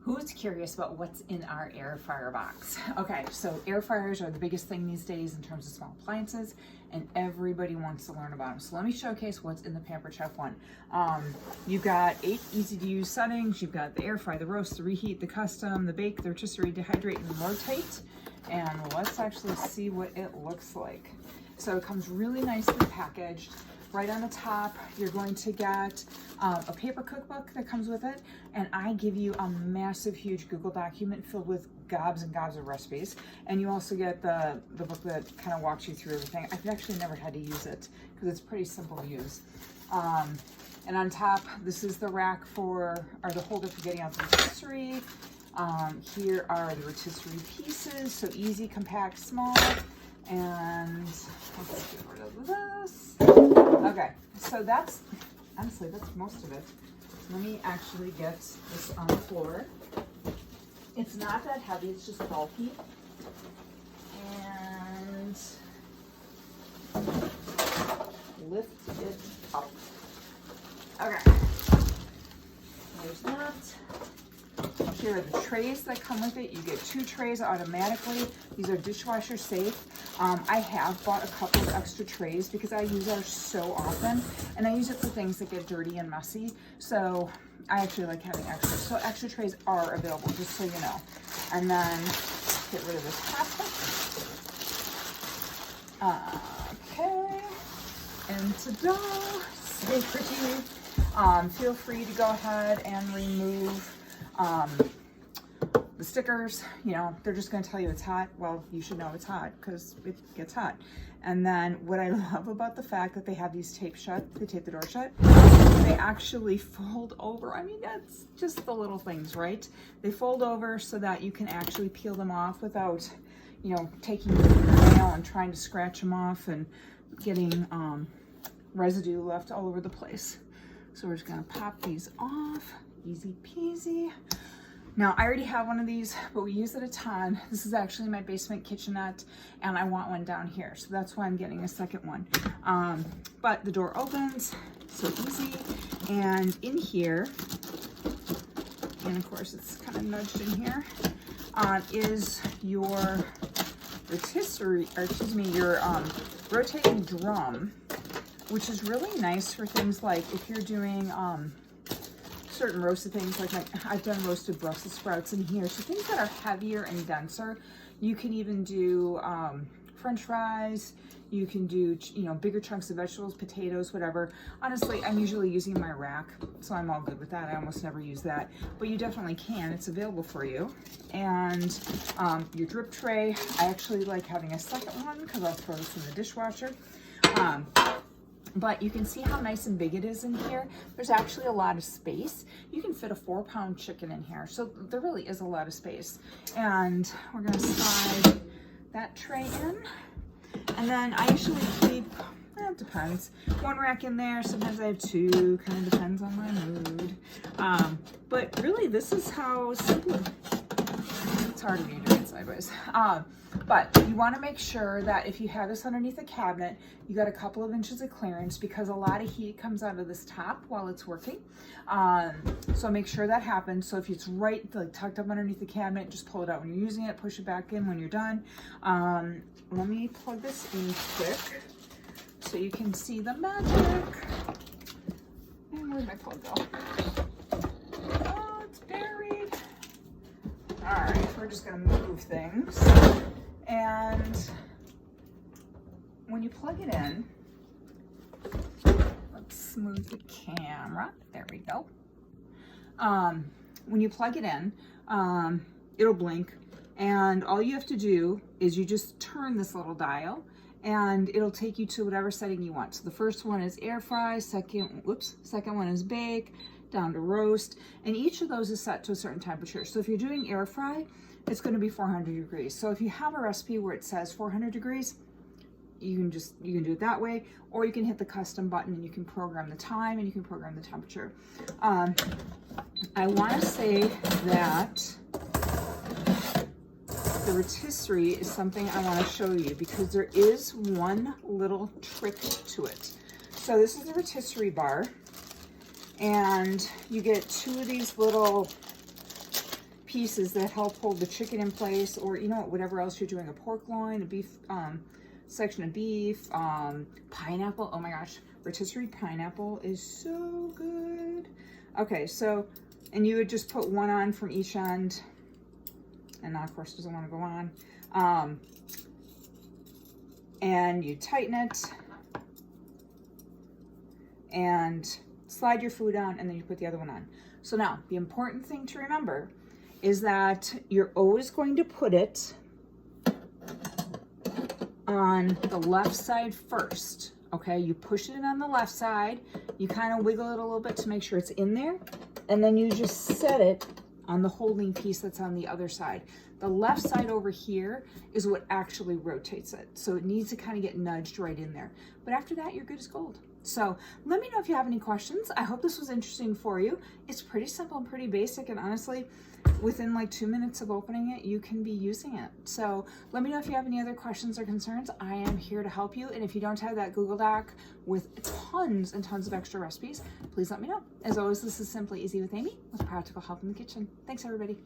Who's curious about what's in our air fryer box? Okay, so air fryers are the biggest thing these days in terms of small appliances, and everybody wants to learn about them. So let me showcase what's in the Pampered Chef one. You've got 8 easy to use settings. You've got the air fry, the roast, the reheat, the custom, the bake, the rotisserie, dehydrate, and rotate. And let's actually see what it looks like. So it comes really nicely packaged. Right on the top, you're going to get a paper cookbook that comes with it, and I give you a massive, huge Google document filled with gobs and gobs of recipes. And you also get the book that kind of walks you through everything. I've actually never had to use it because it's pretty simple to use. And on top, this is the rack or the holder for getting out the rotisserie. Here are the rotisserie pieces, so easy, compact, small. And let's get rid of this. Okay, so that's, honestly, that's most of it. Let me actually get this on the floor. It's not that heavy, it's just bulky. And lift it up. Okay, there's that. Here are the trays that come with it. You get 2 trays automatically. These are dishwasher safe. I have bought a couple of extra trays because I use ours so often, and I use it for things that get dirty and messy. So I actually like having extra. So extra trays are available, just so you know. And then get rid of this plastic. Okay. And ta-da! Stay pretty. Feel free to go ahead and remove the stickers. You know, they're just going to tell you it's hot. Well, you should know it's hot because it gets hot. And then what I love about the fact that they have these taped shut, they tape the door shut, they actually fold over. I mean, that's just the little things, right? They fold over so that you can actually peel them off without, you know, taking your fingernail and trying to scratch them off and getting residue left all over the place. So we're just going to pop these off. Easy peasy. Now, I already have one of these, but we use it a ton. This is actually my basement kitchenette, and I want one down here, so that's why I'm getting a second one. But the door opens, so easy. And in here, and of course it's kind of nudged in here, is your rotisserie, or excuse me, your rotating drum, which is really nice for things like if you're doing certain roasted things, like I've done roasted Brussels sprouts in here, so things that are heavier and denser. You can even do French fries. You can do, you know, bigger chunks of vegetables, potatoes, whatever. Honestly, I'm usually using my rack, so I'm all good with that. I almost never use that, but you definitely can. It's available for you. And your drip tray, I actually like having a second one because I'll throw this in the dishwasher. But you can see how nice and big it is in here. There's actually a lot of space. You can fit a 4-pound chicken in here. So there really is a lot of space. And we're gonna slide that tray in. And then I usually keep, it depends, 1 rack in there. Sometimes I have 2, kind of depends on my mood. But really this is how simple, it's hard to be doing it sideways. But you want to make sure that if you have this underneath a cabinet, you got a couple of inches of clearance because a lot of heat comes out of this top while it's working. So make sure that happens. So if it's right like tucked up underneath the cabinet, just pull it out when you're using it, push it back in when you're done. Let me plug this in quick so you can see the magic. And where'd my plug go? Oh, it's buried. All right, we're just gonna move things. And when you plug it in, let's move the camera. There we go. When you plug it in, it'll blink, and all you have to do is you just turn this little dial, and it'll take you to whatever setting you want. So the first one is air fry, second one is bake, down to roast, and each of those is set to a certain temperature. So if you're doing air fry, it's going to be 400 degrees. So if you have a recipe where it says 400 degrees, you can do it that way, or you can hit the custom button and you can program the time and you can program the temperature. I want to say that the rotisserie is something I want to show you because there is one little trick to it. So this is the rotisserie bar, and you get 2 of these little pieces that help hold the chicken in place, or you know what, whatever else you're doing, a pork loin, a beef, section of beef, pineapple. Oh my gosh, rotisserie pineapple is so good. Okay, so, and you would just put one on from each end, and now of course doesn't want to go on. And you tighten it and slide your food on, and then you put the other one on. So now the important thing to remember is that you're always going to put it on the left side first. Okay, you push it in on the left side, you kind of wiggle it a little bit to make sure it's in there, and then you just set it on the holding piece that's on the other side. The left side over here is what actually rotates it. So it needs to kind of get nudged right in there. But after that, you're good as gold. So let me know if you have any questions. I hope this was interesting for you. It's pretty simple and pretty basic, and honestly, within like 2 minutes of opening it, you can be using it. So let me know if you have any other questions or concerns. I am here to help you. And if you don't have that Google Doc with tons and tons of extra recipes, please let me know. As always, this is Simply Easy with Amy with practical help in the kitchen. Thanks, everybody.